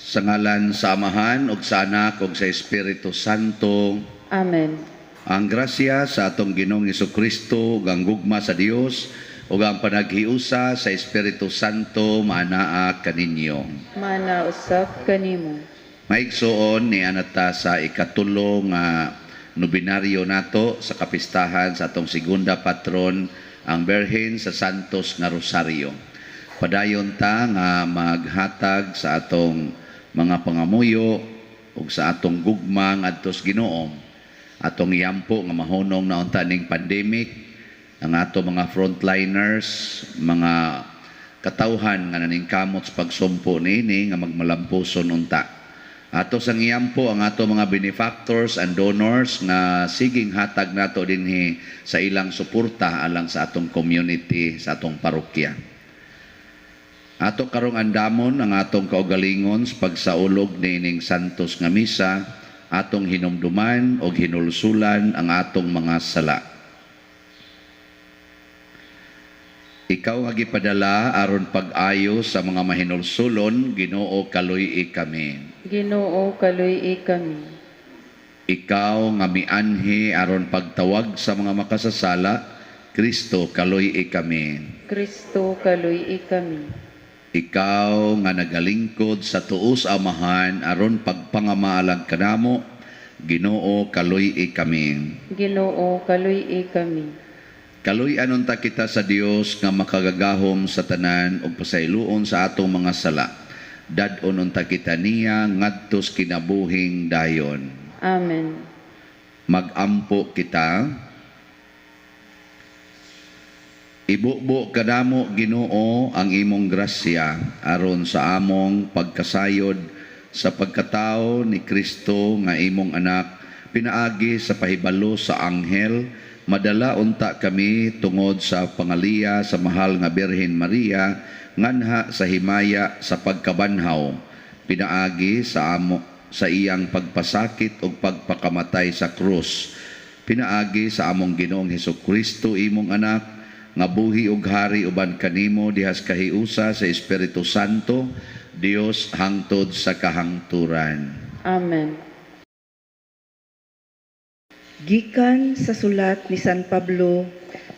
Sa ngalan sa Amahan ug sa Anak ug sa Espiritu Santo. Amen. Ang grasya sa atong Ginoong Hesukristo, ang gugma sa Dios ug ang panaghiusa sa Espiritu Santo maanaa kaninyo. Mana usab kanimo. Maigsoon ni anata sa ikatulo nga nobinaryo nato sa kapistahan sa atong segunda patron, ang Birhen sa Santos nga Rosario. Padayon ta nga maghatag sa atong mga pangamuyo ug sa atong gugma ngadto sa Ginoo. Atong iyampo nga mahunong na unta ning pandemic, ang ato mga frontliners, mga katawhan nga naningkamot sa pagsumpo niini nga magmalampuson unta. Ato sang iyampo ang ato mga benefactors and donors nga siging hatag nato dinhi sa ilang suporta alang sa atong community, sa atong parokya. Ato karong andamon ang atong kaugalingon sa pagsaulog niining Santos nga misa, atong hinumduman o hinulsulan ang atong mga sala. Ikaw nga gipadala aron pag-ayo sa mga mahinulsulon, Ginoo kaluy-i kami. Ginoo kaluy-i kami. Ikaw nga mianhi aron pagtawag sa mga makasasala, Kristo kaluy-i kami. Kristo kaluy-i kami. Ikaw nga nagalingkod sa tuos Amahan aron pagpangamaalag kanamo, Ginoo kaluy-i kami. Ginoo kaluy-i kami. Kaluy-an unta kita sa Dios nga makagagahom sa tanan ug pasayloon sa atong mga sala. Dad-on unta kita niya ngadto sa kinabuhing dayon. Amen. Magampo kita. Ibubo kanamo, Ginoo, ang imong grasya aron sa among pagkasayod sa pagkatao ni Kristo nga imong anak, pinaagi sa pahibalo sa anghel, madala unta kami tungod sa pangaliya sa mahal nga Birhen Maria, nganha sa himaya sa pagkabanhaw, pinaagi sa iyang pagpasakit ug pagpakamatay sa krus, pinaagi sa among Ginoong Hesukristo imong anak, nga buhi ug hari uban kanimo dihas kahiusa sa Espiritu Santo, Dios hangtod sa kahangturan. Amen. Gikan sa sulat ni San Pablo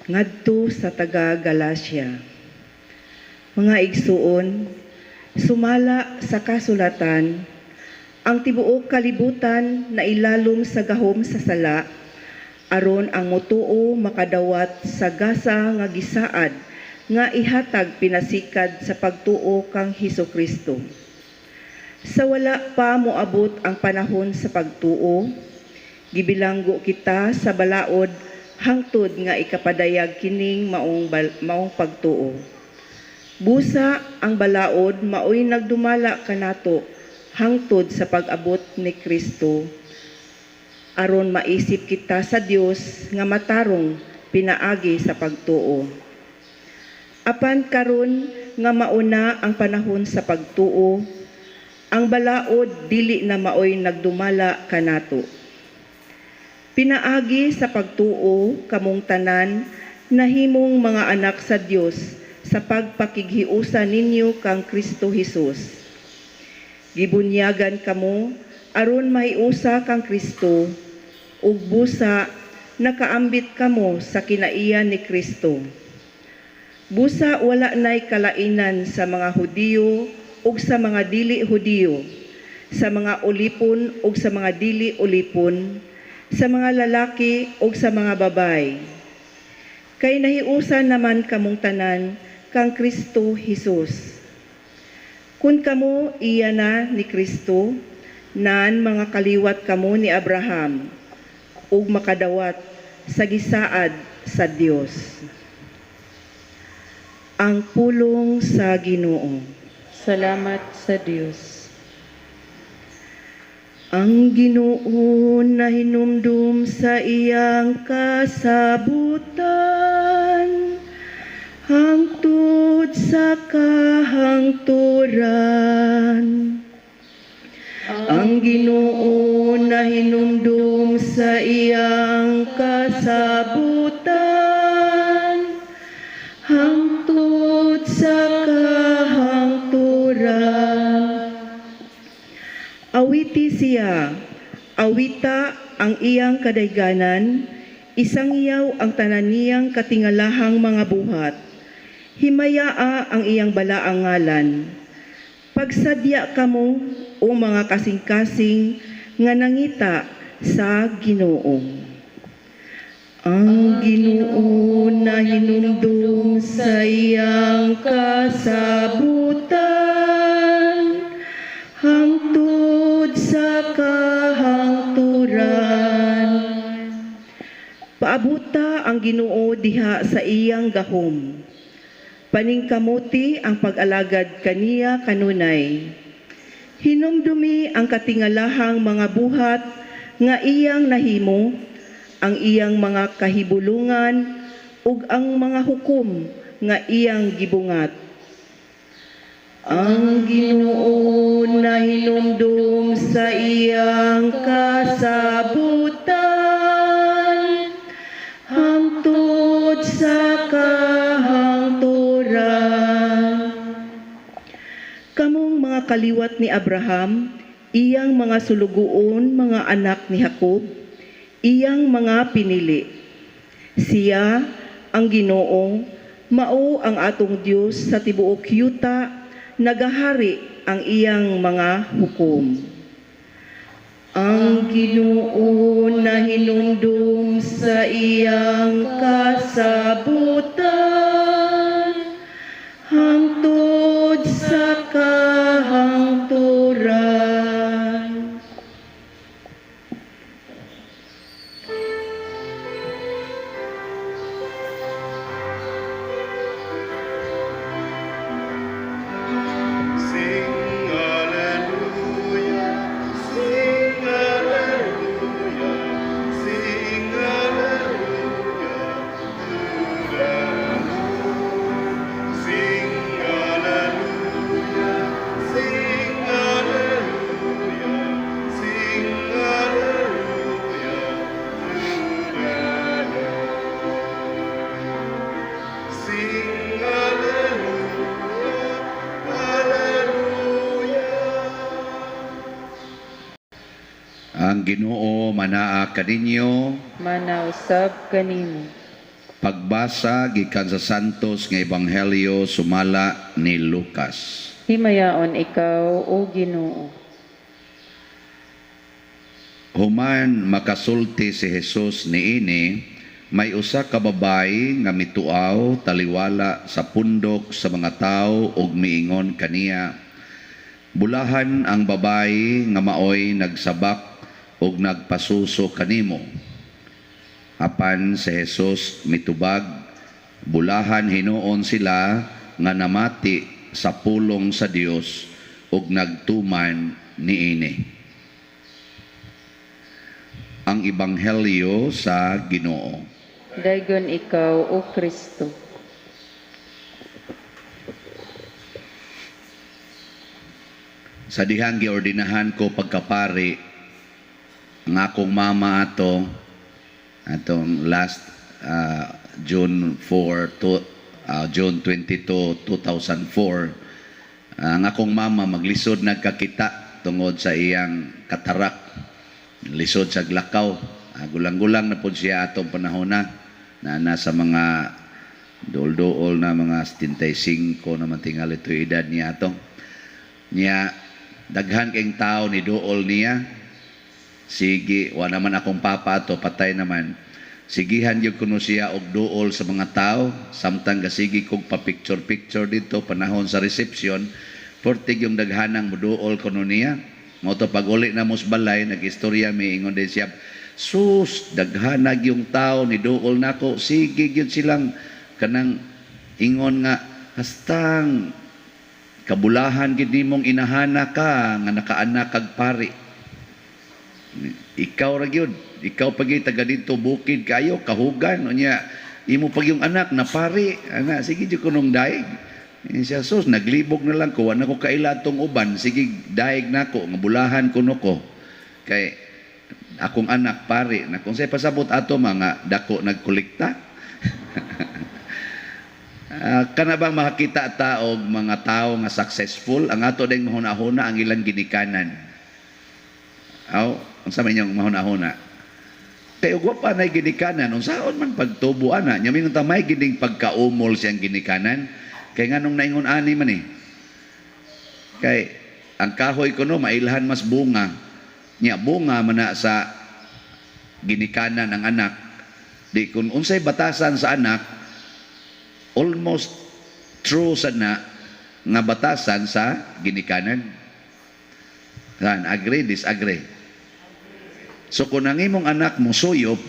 ngadto sa taga Galacia. Mga igsuon, sumala sa kasulatan, ang tibuok kalibutan na ilalom sa gahom sa sala, aron ang motuo makadawat sa gasa nga gisaad nga ihatag pinasikad sa pagtuo kang Hesukristo. Sa wala pa moabot ang panahon sa pagtuo, gibilanggo kita sa balaod hangtod nga ikapadayag kining maong pagtuo. Busa ang balaod maoy nagdumala kanato hangtod sa pag-abot ni Kristo, aron maisip kita sa Dios nga matarong pinaagi sa pagtuo. Apan karon nga mauna ang panahon sa pagtuo, ang balaod dili na maoy nagdumala kanato. Pinaagi sa pagtuo kamong tanan nahimong mga anak sa Dios sa pagpakighiusa ninyo kang Kristo Hesus. Gibunyagan kamo aron maiusa kang Kristo, ug busa nakaambit kamo sa kinaiya ni Kristo. Busa wala nay kalainan sa mga Hudiyo ug sa mga dili Hudiyo, sa mga ulipon ug sa mga dili ulipon, sa mga lalaki ug sa mga babay. Kay nahiusa naman kamong tanan kang Kristo Hesus. Kun kamo iya na ni Kristo, nan mga kaliwat kamo ni Abraham, ug makadawat sa gisaad sa Dios. Ang pulong sa Ginoo. Salamat sa Dios. Ang Ginoo na hinumdum sa iyang kasabutan, hangtod sa kahangturan. Ang Ginoo na hinumdum sa iyang kasabutan, hangtod sa kahangturan. Siya, awita ang iyang kadayganan, isang iyaw ang tanan niyang katingalahang mga buhat. Himayaa ang iyang balaang ngalan. Pagsadya kamo o mga kasing-kasing nga nangita sa Ginoo. Ang Ginoo na hinumdum sa iyang kasabutan, hangtod sa kahangturan. Paabuta ang Ginoo diha sa iyang gahom. Paningkamuti ang pag-alagad kaniya kanunay. Hinumdumi ang katingalahang mga buhat nga iyang nahimo, ang iyang mga kahibulungan ug ang mga hukom nga iyang gibungat. Ang Ginoo na hinumdum sa iyang kasabutan, hangtod sa kahangturan. Kamong mga kaliwat ni Abraham, iyang mga sulugoon, mga anak ni Jacob, iyang mga pinili. Siya, ang Ginoo, mao ang atong Dios sa tibuok yuta, nagahari ang iyang mga hukom. Ang Ginoo na hinumdum sa iyang kasabutan, hangtod sa kahangturan. Sing hallelujah, sing hallelujah, sing hallelujah to the Lord. Sing hallelujah, sing hallelujah, sing hallelujah to the Lord. Sing hallelujah, hallelujah. Ang Ginoo manaa kaninyo. Manausab kanimo. Pagbasa gikan sa Santos nga Ebanghelyo sumala ni Lucas. Himayaon ikaw, O Ginoo. Human makasulti si Jesus niini, may usa ka babayi nga mituaw taliwala sa pundok sa mga tawo ug miingon kaniya, bulahan ang babayi nga maoy nagsabak ug nagpasuso kanimo. Apan si Jesus mitubag, bulahan hinuon sila nga namati sa pulong sa Dios ug nagtuman niini. Ang Ebanghelyo sa Ginoo. Daygon ikaw, O Kristo. Sa dihang giordinahan ko pagkapari, ang akong mama atong last June 22, 2004, ang akong mama maglisod nagkakita tungod sa iyang katarak. Lisod sa glakaw. Gulang-gulang na po siya atong panahon na nasa mga dool-dool na mga 75 na mantingal ito edad niya ato. Niya, daghan kayong tao ni dool niya. Sige, wa naman akong papa to patay naman. Sigihan yung kuno siya og dool sa mga tao. Samtang gasigi kog pa-picture-picture dito, panahon sa reception, portig yung daghanang muduol kuno niya. Mo to pag uli na mos balay, nag-istorya may ingon din siya, sus, daghanag yung tao ni dool nako. Sige yun silang kanang ingon nga, hastang kabulahan gid nimong inahana ka nga nakaanak kag pari. Ikaw ra gyud, ikaw pagi taga dito bukid kayo kahugan unya imo pag yung anak na pari ana sige jud kunong daig. Siya sus naglibog na lang ko wa na ko kaila tong uban sige daig nako nga bulahan kuno ko kay akong anak pari na kung say pasabot ato mga dako nagkolekta. Kana bang makakita ta og mga tao nga successful ang ato ding mahuna-huna ang ilang ginikanan. Aw, ang sa inyong mahuna-huna. Kaya ugwa pa na ginikanan, unsaon man pagtubo ana, nya mingon ta may gining pagkaumol siyang ginikanan, kay nganong naingon ani man eh. Kay ang kahoy kuno mailhan mas bunga. Nya bunga man na sa ginikanan ng anak. Di kun unsay batasan sa anak, almost true sana nga batasan sa ginikanan. Kan agree, disagree. So kung ang imong anak mo suyop,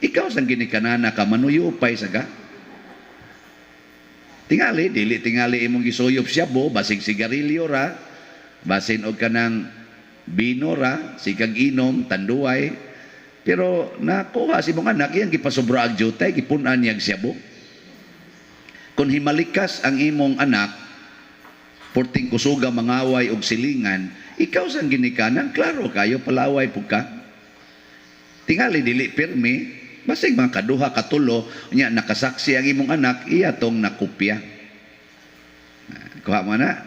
ikaw sang ginikanana ka manuyupay sa ka. Tingali, dili tingali imong gisuyop siya bo, basig sigarilyo ra, basin og kanang bino ra, sikag inom, tanduay. Pero nakuha si mong anak, iyang gipasobra ag jutay, gipunan niyag siya bo. Kung himalikas ang imong anak, porting kusuga mangaway og silingan, ikaw sang ginikanan, klaro kayo, palaway po ka. Tingali dili pirmi, basig mga kaduha katulo, nya nakasaksi ang imong anak, iya tong nakopya. Kuha mo na.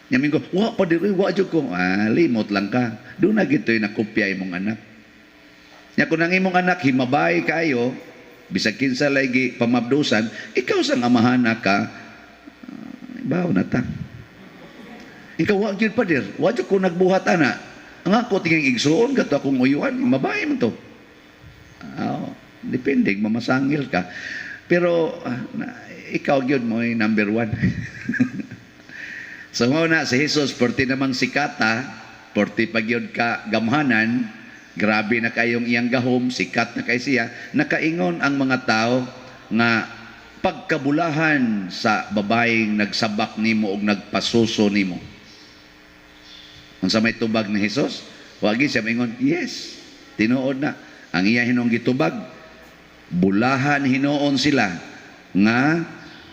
Nya mingo, wa pa diri, wa jud ko. Limot lang ka. Do na gitoy nakopya imong anak. Nya kun ang imong anak himabay kayo, bisag kinsa lagi pamabdusan, ikaw sang amahana ka, bawo na ta. Ikaw wa gyud pa dir, wa jud ko nagbuhat ana. Ang ako tingin igsuon gato akong uyuan, mabay man to. Depende, mamasangil ka. Pero ikaw gyud mo ay number 1. So na si Jesus, porti namang sikata, porti pagyod ka gamhanan, grabe na kayong iyang gahom, sikat na kay siya, nakaingon ang mga tao nga pagkabulahan sa babaeng nagsabak nimo og nagpasuso nimo. Kung sa may tubag ni Jesus, wagi siya maingon, yes, tinuod na. Ang iya hinong gitubag, bulahan hinoon sila nga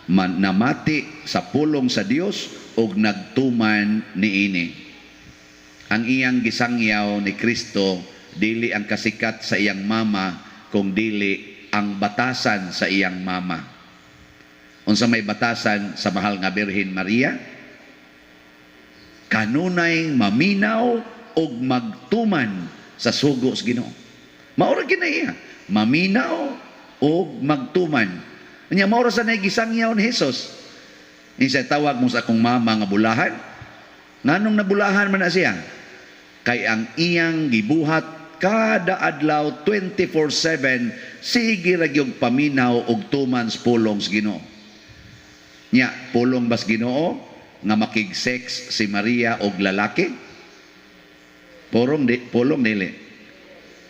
namati sa pulong sa Dios og nagtuman niini. Ang iyang gisangyaw ni Kristo, dili ang kasikat sa iyang mama, kung dili ang batasan sa iyang mama. Unsa may batasan sa mahal nga Birhen Maria? Kanunay maminaw og magtuman sa sugo sa Ginoo. Maura ginaiya, maminaw og magtuman. Nya maura sa nay gisangyaw ni Hesus. Isa tawag mo sa akong mama nga bulahan. Nganong nabulahan man na siya? Kay ang iyang gibuhat kada adlaw 24/7 sige ra gyud paminaw og tuman sa pulong sa Ginoo. Nya pulong bas Ginoo nga makig-sex si Maria og lalaki? Pulong dili.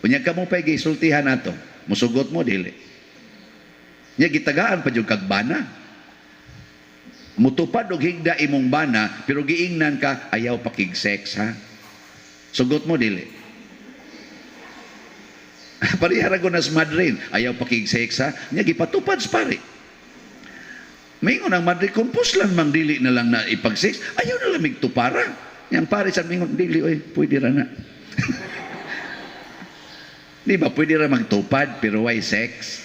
Unya ka mo pa gisultihan nato, musugot mo dili. Nya gitagaan pa jud kag bana. Mutupad og higda imong bana pero giingnan ka ayaw pakig-sex ha. Sugot mo dili. Parihara ko nas madrin, ayaw pakig-sex ha. Nya gipatupad sa pare. Mingon ang madre, kung puslan mang dili na lang na ipag-sex, ayaw na lang migtupara. Yang pare sa mingon, dili, oy, pwede ra na. Di ba, pwede ra magtupad, pero why sex?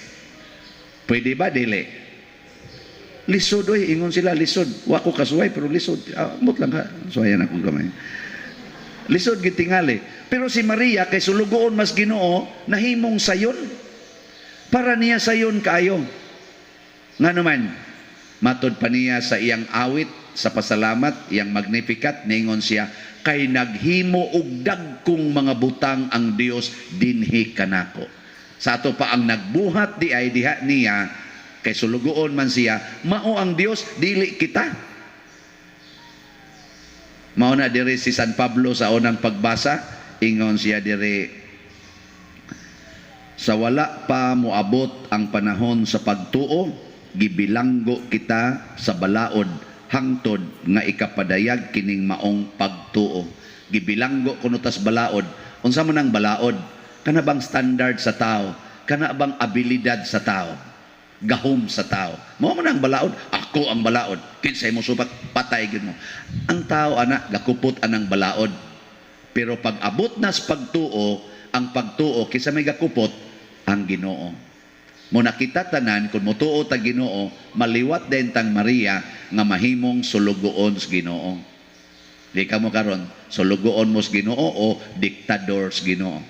Pwede ba, dili? Lisod, oy, ingon sila, lisod. Wa ko kasuway, pero lisod. Mut lang ka, suwayan akong kamay. Lisod gitingali. Pero si Maria, kay sulugoon mas Ginoo, nahimong sayon. Para niya sayon kayo. Nga naman, matod pa niya sa iyang awit sa pasalamat, iyang Magnificat, ningon siya, kay naghimo og dagkong mga butang ang Dios dinhi kanako. Sa ato pa ang nagbuhat di ay diha niya, kay sulugoon man siya, mao ang Dios, dili kita. Mao na diri si San Pablo sa unang pagbasa, ingon siya diri, sa wala pa moabot ang panahon sa pagtuo, gibilanggo kita sa balaod hangtod nga ikapadayag kining maong pagtuo. Gibilanggo kuno tas balaod. Unsa man ang balaod? Kana bang standard sa tao? Kana bang abilidad sa tao? Gahom sa tao. Mao man ang balaod, ako ang balaod. Kinsay mo subat, patay gyud mo. Ang tao ana gakupot anang balaod. Pero pag abot na sa pagtuo, ang pagtuo kinsa may gakupot ang Ginoo. Mo nakita tanan kung motuo ta Ginoo, maliwat din tang Maria nga mahimong sulugoon sa Ginoo. Di ka mo karon sulugoon mo sa Ginoo o diktador sa Ginoo.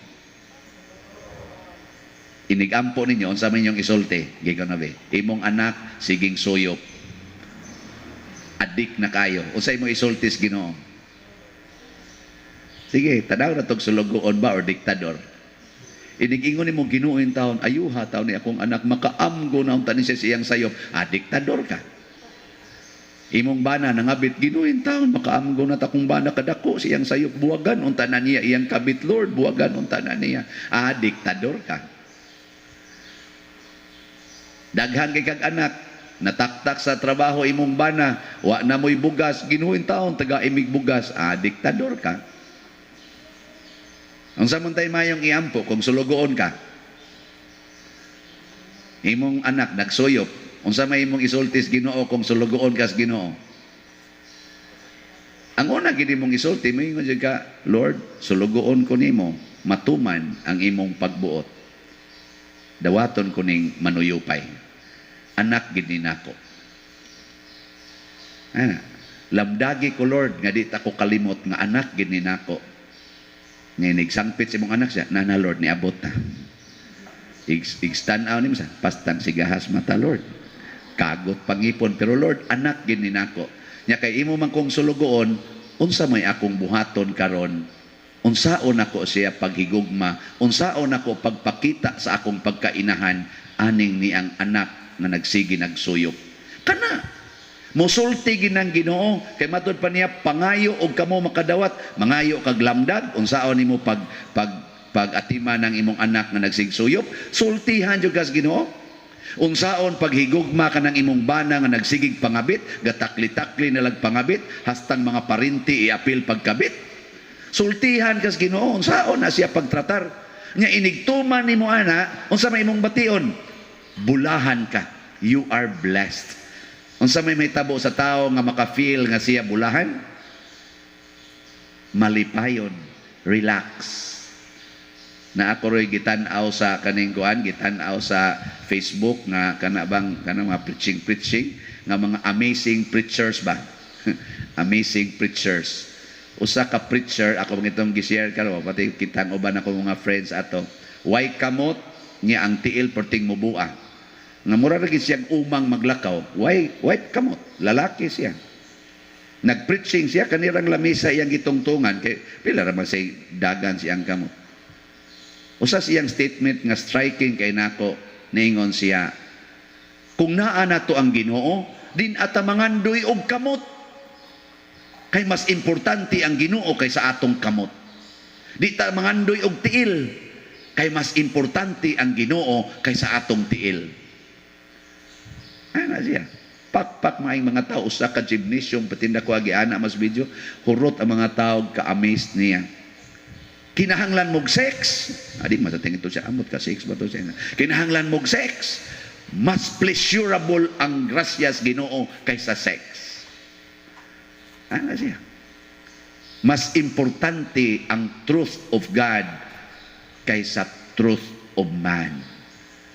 Inigampo ninyo unsa man yung isulti, gikan na be. Imong anak siging suyop. Adik na kayo. Unsa imong isulti sa Ginoo? Sige, tanaw na tog sulugoon ba or diktador. Inig-ingon ni mong Ginoo in taon, ayuha taon ni akong anak makaamgo na unta ni siya siyang sayop. Diktador ka. Imong bana nangabit Ginoo in taon, makaamgo na takong bana kadako siyang sayop, buwagan unta na niya iyang kabit Lord, buwagan unta na niya. Diktador ka. Daghan kay kag anak, nataktak sa trabaho imong bana, wa na mo'y bugas, Ginoo in taon taga imig bugas. Diktador ka. Ang samantay mayong iampo kung sulugoon ka. Imong anak nagsuyop, unsa may imong isultis Ginoo kung sulugoon ka sa Ginoo. Ang una gid imong isulti, moingon jud ka, Lord, sulugoon ko nimo matuman ang imong pagbuot. Dawaton ko ning manuyupay. Anak gid ni nako. Lamdagi ko Lord nga di ta ko kalimot nga anak gid ni nako. Ninig sangpit si mong anak siya, Nana Lord, niabot na. Igstanaw ni mo sa, pastang sigahas mata Lord. Kagot pangipon, pero Lord, anak gini nako. Nya kay imo man kong sulugoon, unsa may akong buhaton karon, unsaon ako siya paghigugma, unsaon ako pagpakita sa akong pagkainahan, aning ni ang anak na nagsigi nagsuyop. Kana! Musulti ginang Ginoo kay matud pa niya pangayo og kamo makadawat, mangayo kag lamdag unsaon nimo pag-atima ng imong anak na nagsigsuyop, sultihan jud kas Ginoo. Unsaon paghigugma ka ng imong bana nga nagsigig pangabit, gatakli-takli na lag pangabit, hastang mga parinti iapil pagkabit. Sultihan kas Ginoo, unsaon na siya pagtratar. Nya inigtuman nimo ana, unsa may imong bation? Bulahan ka. You are blessed. Unsa may tabo sa tao nga maka-feel nga siya bulahan? Malipayon, relax. Na ako ro'y gitan-aw sa kaning kuan, gitan-aw sa Facebook nga kanang mga preaching nga mga amazing preachers ba? Amazing preachers. Usa ka preacher ako ngitong gi-share karon pati kitang uban ako mga friends ato. Way kamot niya ang tiil perting mubua. Nga mura lagi siyang umang maglakaw. White kamot. Lalaki siya. Nag-preaching siya. Kanirang lamisa iyang gitungtungan. Kaya pila raman say dagan siyang kamot. Usa siyang statement nga striking kay nako. Niingon siya, kung naa na to ang Ginoo, din atamangandoy og kamot. Kay mas importante ang Ginoo kaysa atong kamot. Di ta mangandoy og tiil. Kay mas importante ang Ginoo kaysa atong tiil. Ana siya. Pakpak maing mga tao sa ka gymnasium patinda ko agi ana mas video, hurot ang mga tao ka-amazed niya. Kinahanglan mog sex. Adi matating ito siya amot ka sex ba to siya. Kinahanglan mog sex. Mas pleasurable ang grasyas Ginoo kaysa sex. Ana siya. Mas importante ang truth of God kaysa truth of man.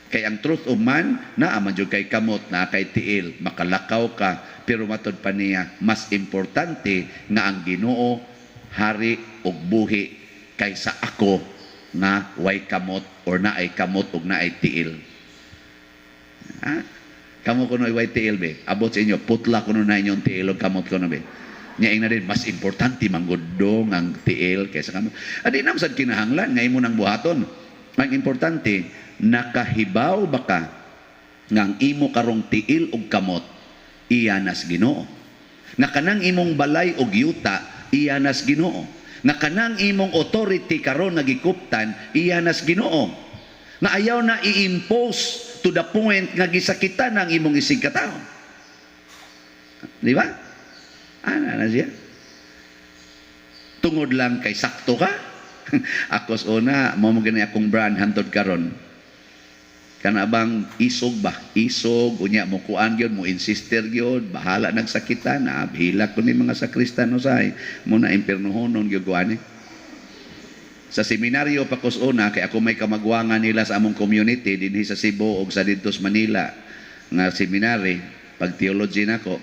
Kay ang truth of man, naaman dyan kay kamot, na kay tiil, makalakaw ka, pero matod pa niya, mas importante nga ang Ginoo, hari o buhi, kaysa ako nga way kamot, or naay kamot o naay tiil. Kamo ko na way tiil, be. Abot sa inyo, putla ko na inyong tiil o kamot ko na, be. Niyaing na din, mas importante manggudong ang tiil kaysa kamot. Adi naman sa kinahanglan, ngayon mo ng buhaton. Ang importante, nakahibaw baka nga ang imo karong tiil og kamot iyanas Ginoo, nga kanang imong balay og yuta iyanas Ginoo, nga kanang imong authority karon nagikuptan iyanas Ginoo, nga ayaw na i-impose to the point nga gisakitan ang imong isig katawo. Di ba? Ana na siya. Tungod lang kay sakto ka. Akos una mo gani akong brand hantod karon. Kana bang isog ba? Isog, unya mo kuan gyud, mo insister gyud, bahala nagsakitan, hilak ko ni mga sakristan usay, mo na impiernohonon gyud kuani. Sa seminaryo pa kos una kay ako may kamagwangan nila sa among community dinhi sa Cebu ug sa didto sa Manila nga seminary, pag theology nako.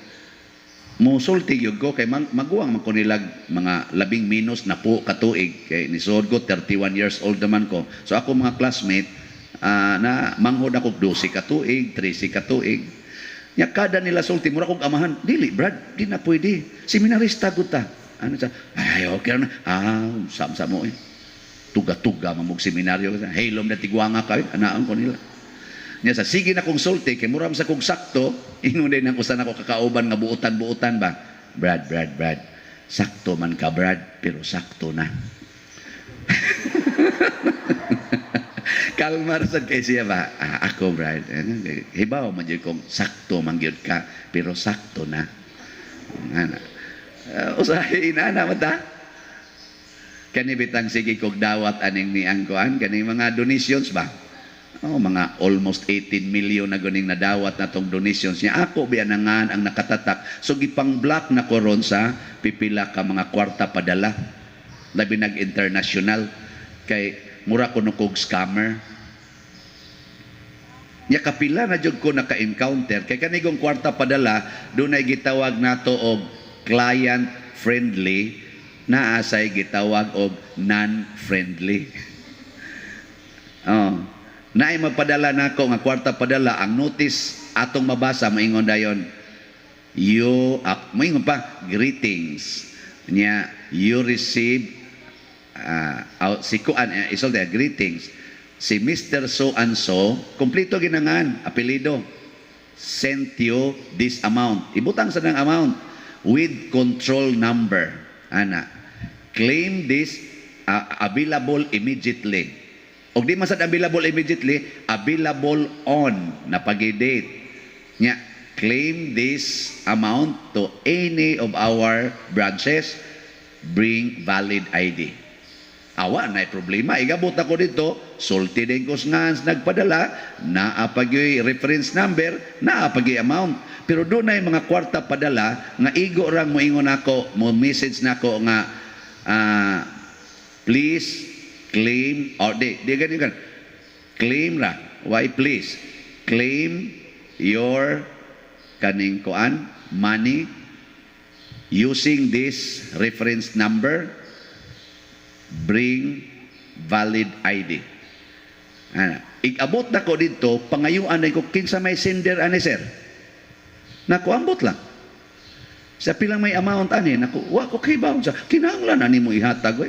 Musulti yun ko kay maguwang man ko nilag mga 10 minus na po katuig kay nisod ko 31 years old naman ko. So ako mga classmate na manghod ako 12 katuig, 13 katuig. Nya kada nila sulti mura kog amahan, dili Brad, di na pwede. Seminarista gud ta. Ano sa? Ay okay na. Sam mo eh. Tuga-tuga mamog seminaryo. Haylom na tigwanga ka, anaan ko nila. Nya sa sige na kong sulti kay muram sa kong sakto, ingon din ang usan ako kakauban nga buutan-buutan ba. Brad. Sakto man ka Brad, pero sakto na. Kalmar sad kay siya ba? Ako Brad. Hibaw man jud kong sakto man gyud ka, pero sakto na. Ana. Usahay inana mata. Kani bitang sige kog dawat aning ni angkoan kani mga donations ba? Mga almost 18 million na guning nadawat na tong donations niya. Ako bianangan ang nakatatak. So gipang-block na ko ron sa pipila ka mga kwarta padala. Labi nag-international. Kay mura ko nukog scammer. Nya kapila na jud ko naka-encounter. Kay kanigong kwarta padala, doon ay gitawag nato og client-friendly na asay gitawag og non-friendly. Naay magpadala nako nga kwarta padala ang notice atong mabasa maingon dayon maingon pa greetings niya you receive isolde greetings si Mr. So and so kompleto ginangan apelyido sent you this amount ibutang sa nang amount with control number ana claim this available immediately. Og di man sad available immediately, available on na pag-date. Nya, claim this amount to any of our branches, bring valid ID. Awa na problema, igabot ako dito, sulti din ko nga nagpadala, naapagyoy reference number, naapagyoy amount. Pero doon na mga kwarta padala, nga igo rang moingon ako, mo message nako nga, please, claim or di ganyan claim ra why please claim your kaning kuan money using this reference number bring valid ID. Igabot na ko dito pangayuan ko kinsa may sender ani sir nako ambot lang sa pilang may amount ani nako wa ko kay baon sa kinahanglan ani mo ihatag we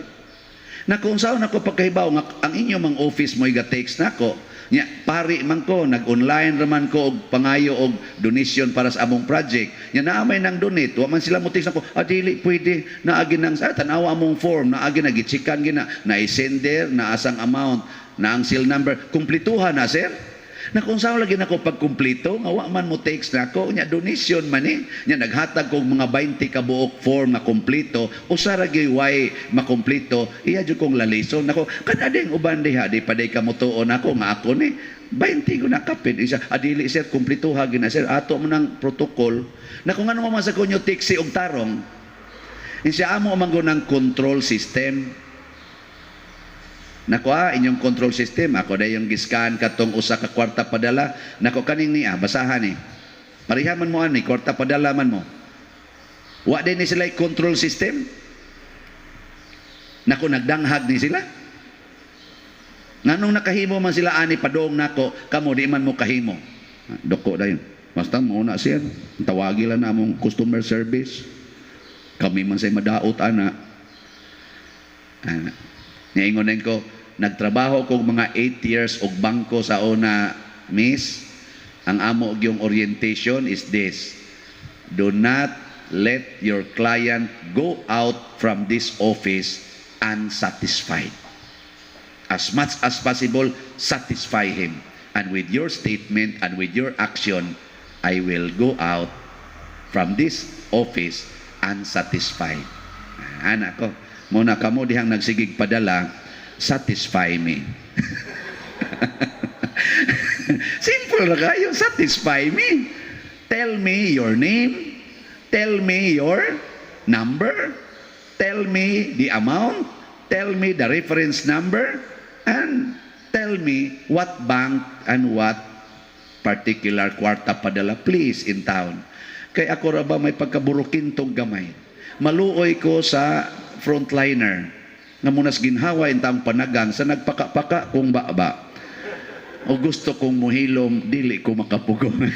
na kung saan ako pagkahibaw nga ang inyo mang office mo iga-text nako nya pari man ko nag-online raman ko og pangayo og donation para sa among project nya naamay nang donate wa man sila mo text nako dili pwede naagi nang sa tanawa among form naagi nagichikan gina na i-sender na asang amount na ang seal number kumpletuhan na sir na kung saan lagi nako pagkumpleto nga wa man mo text nako nya donation man nya naghatag kog mga 20 ka buok form na kumpleto usa ra gyud way makumpleto iya jud kong lalison nako kadadeng uban diha di paday ka motuon ako nga ako ni 20 ko nakapit isa adili sir kumpleto ha gina sir ato mo nang protocol na kung ano man sa kunyo tiksi og tarong insya amo man ng control system. Nako inyong control system ako dayon giskan katong usa ka kwarta padala nako kaning ni basahan ni pariha man mo ani kwarta padala man mo wa din ni sila control system nako nagdanghag ni sila nganong nakahimo man sila ani padong nako kamo di man mo kahimo doko dayon basta mo na siya tawagi lang namong customer service kami man say madaot ana niingon ko, nagtrabaho ko mga 8 years og bangko sa una, miss. Ang amo og yung orientation is this. Do not let your client go out from this office unsatisfied. As much as possible, satisfy him. And with your statement and with your action, I will go out from this office unsatisfied. Anak ko, muna kamo dihang nagsigig padala, satisfy me. Simple na kayo, satisfy me. Tell me your name, tell me your number, tell me the amount, tell me the reference number, and tell me what bank and what particular kwarta padala please in town. Kay ako ra ba may pagkaburukintog gamay. Maluoy ko sa frontliner nga munas ginhawa intang panagang sa nagpaka-paka kung baba. O gusto kong muhilom, dili ko makapugong.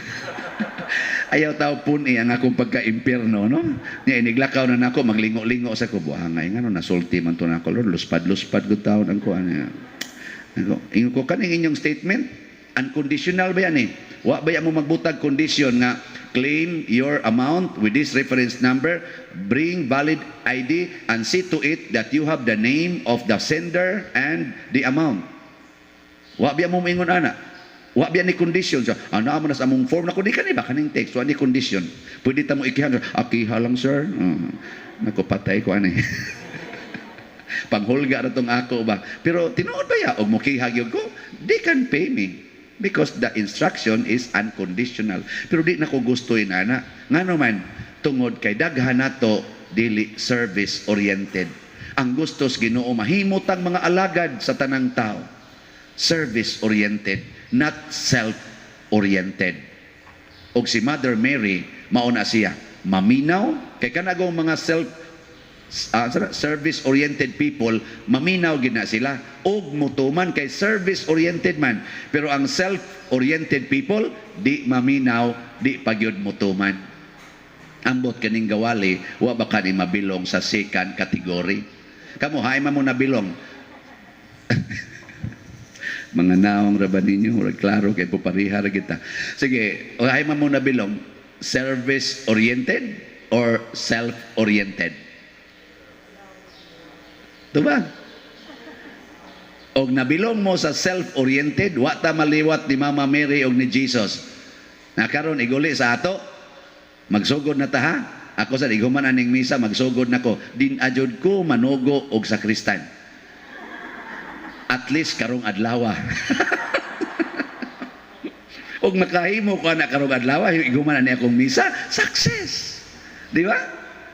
Ayaw tao puni ang akong pagka-impyerno, no? Niya, iniglakaw na nako, maglingo-lingo sa ko. Buhangay nga, no? Nasulti man to na ako, Lord. Luspad-luspad ko taon ang ko. Ingo ko, kaning inyong statement, unconditional ba yan eh? Wa ba yan mo magbutag condition nga, claim your amount with this reference number, bring valid ID, and see to it that you have the name of the sender and the amount. Wa biya mo maingon ana. Wa biya ni condition. So, ana mo na sa among form na kundi kani ba kaning text wa ni condition. Pwede ta mo ikihan. Akiha lang sir. Nako patay ko ani. Panghulga ra tong ako ba. Pero tinuod ba ya og mo kihagyog ko? They can pay me because the instruction is unconditional. Pero di na ko gustuin ana. Ngano man tungod kay daghan nato dili service oriented. Ang gustos Ginoo mahimutang mga alagad sa tanang tao. Service-oriented, not self-oriented. Og si Mother Mary, mauna siya, maminaw, kay kanagong mga service-oriented people, maminaw gina sila, og mutuman kay service-oriented man. Pero ang self-oriented people, di maminaw, di pagyod mutuman. Ambot kaning gawali, wa ba ka ni mabilong sa second category? Kamu, hay mo nabilong. Mga naong raban ninyo, klaro kay pupariha ra kita. Sige, ay mo na bilong, service-oriented or self-oriented? Diba? Og nabilong mo sa self-oriented, wa ta maliwat ni Mama Mary og ni Jesus. Nakaron iguli sa ato, magsugod na ta ha. Ako sa iguman aning misa, magsugod na ko. Din ajud ko manugo og sakristan. At least karong adlaw. Og makahimo ko na karong adlaw, iguman na akong misa, success. Di ba?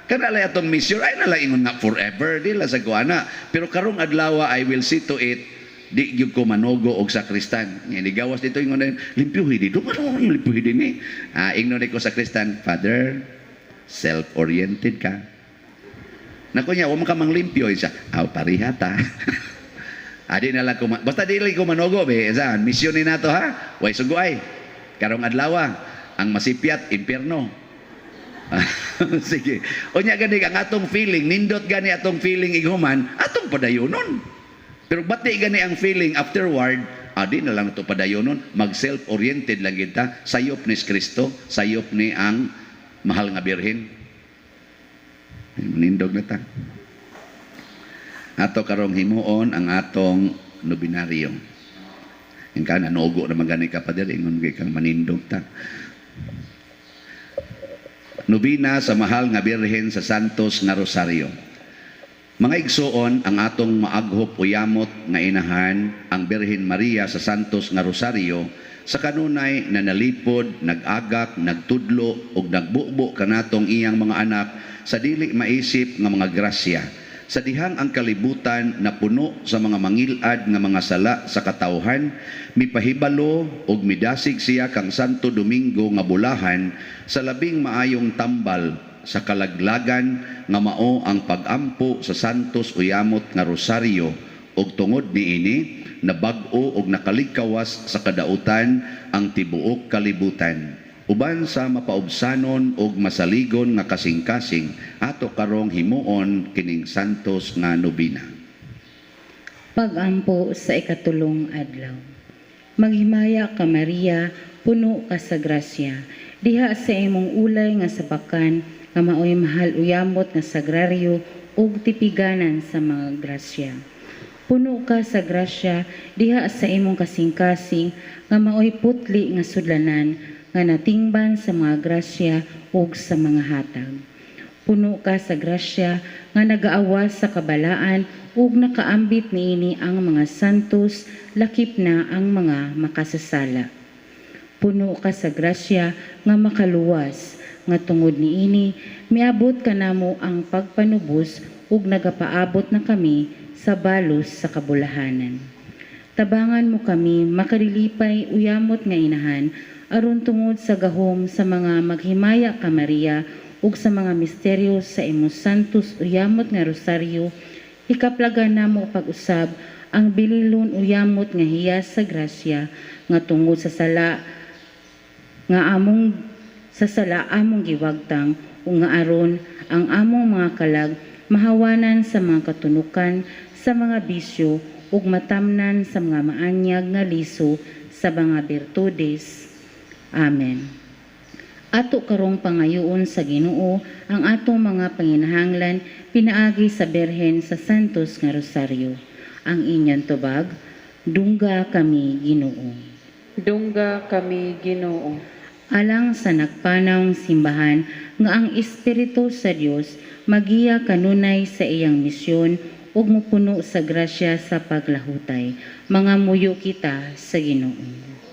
Kana lay atong mission ay nalaingon nga forever dila sa kuana. Pero karong adlaw I will see to it di gyud ko manugo og sakristan. Ngini gawas dito ingon limpyuhi dito. Ano limpyuhi dinhi? Ingnon ko sakristan, Father, self-oriented ka. Nako nya wa man ka manglimpyo isa. Aw parihata. Adi na lang basta dili ko manogo be, saan? Misyon ni nato ha. Way sugoy. Karong adlaw ang masipyat impierno. Sige. Unya gani ang atong feeling, nindot gani atong feeling iguman, atong padayonon. Pero bati gani ang feeling afterward, adi na lang to padayonon, mag self-oriented lang kita, sayop ni Kristo, sayop ni ang mahal nga birhen. Nindog na ta. Ato karong himuon ang atong nobinaryo. Yung ka nanugo na magani ka pa diri ingon kang manindog ta. Nobina sa mahal nga birhen sa Santos nga Rosario. Mga igsuon, ang atong maaghop uyamot nga inahan ang Birhen Maria sa Santos nga Rosario sa kanunay na nalipod, nag-agak, nagtudlo ug nagbubo kanatong iyang mga anak sa dili maisip nga mga grasya. Sa dihang ang kalibutan na puno sa mga mangilad nga mga sala sa katawhan, mipahibalo ug midasig siya kang Santo Domingo nga bulahan sa labing maayong tambal sa kalaglagan nga mao ang pag-ampo sa Santos Uyamot nga Rosario ug tungod niini nabag-o ug nakaligkawas sa kadautan ang tibuok kalibutan. Uban sa mapaubsanon ug masaligon nga kasing-kasing ato karong himuon kining Santos nga nobina. Pag-ampo sa ikatulong adlaw. Maghimaya ka Maria, puno ka sa grasya. Diha sa imong ulay nga sabakan nga maoy mahal uyamot nga sagraryo ug tipiganan sa mga grasya. Puno ka sa grasya diha sa imong kasing-kasing nga maoy putli nga sudlanan nga natingban sa mga grasya ug sa mga hatag. Puno ka sa grasya nga nagaawas sa kabalaan ug nakaambit niini ang mga santos, lakip na ang mga makasasala. Puno ka sa grasya nga makaluwas, nga tungod niini miabot kanamo ang pagpanubos ug nagapaabot na kami sa balos sa kabulahanan. Tabangan mo kami makalilipay uyamot nga inahan aron tungod sa gahom sa mga maghimaya ka Maria ug sa mga misteryo sa imong santos uyamot nga rosaryo. Ikaplagan namo pag-usab ang bililon uyamot nga hiyas sa grasya nga tungod sa sala among giwagtang ug nga aron ang among mga kalag mahawanan sa mga katunukan sa mga bisyo ug matamnan sa mga maanyag nga liso sa mga birtudes. Amen. Ato karong pangayoon sa Ginoo ang atong mga panginahanglan pinaagi sa Berhen sa Santos nga Rosaryo. Ang inyong tubag, dungga kami Ginoo. Dungga kami Ginoo. Alang sa nagpanawng simbahan nga ang Espiritu sa Dios magiya kanunay sa iyang misyon ug mupuno sa grasya sa paglahutay. Mga muyo kita sa Ginoo.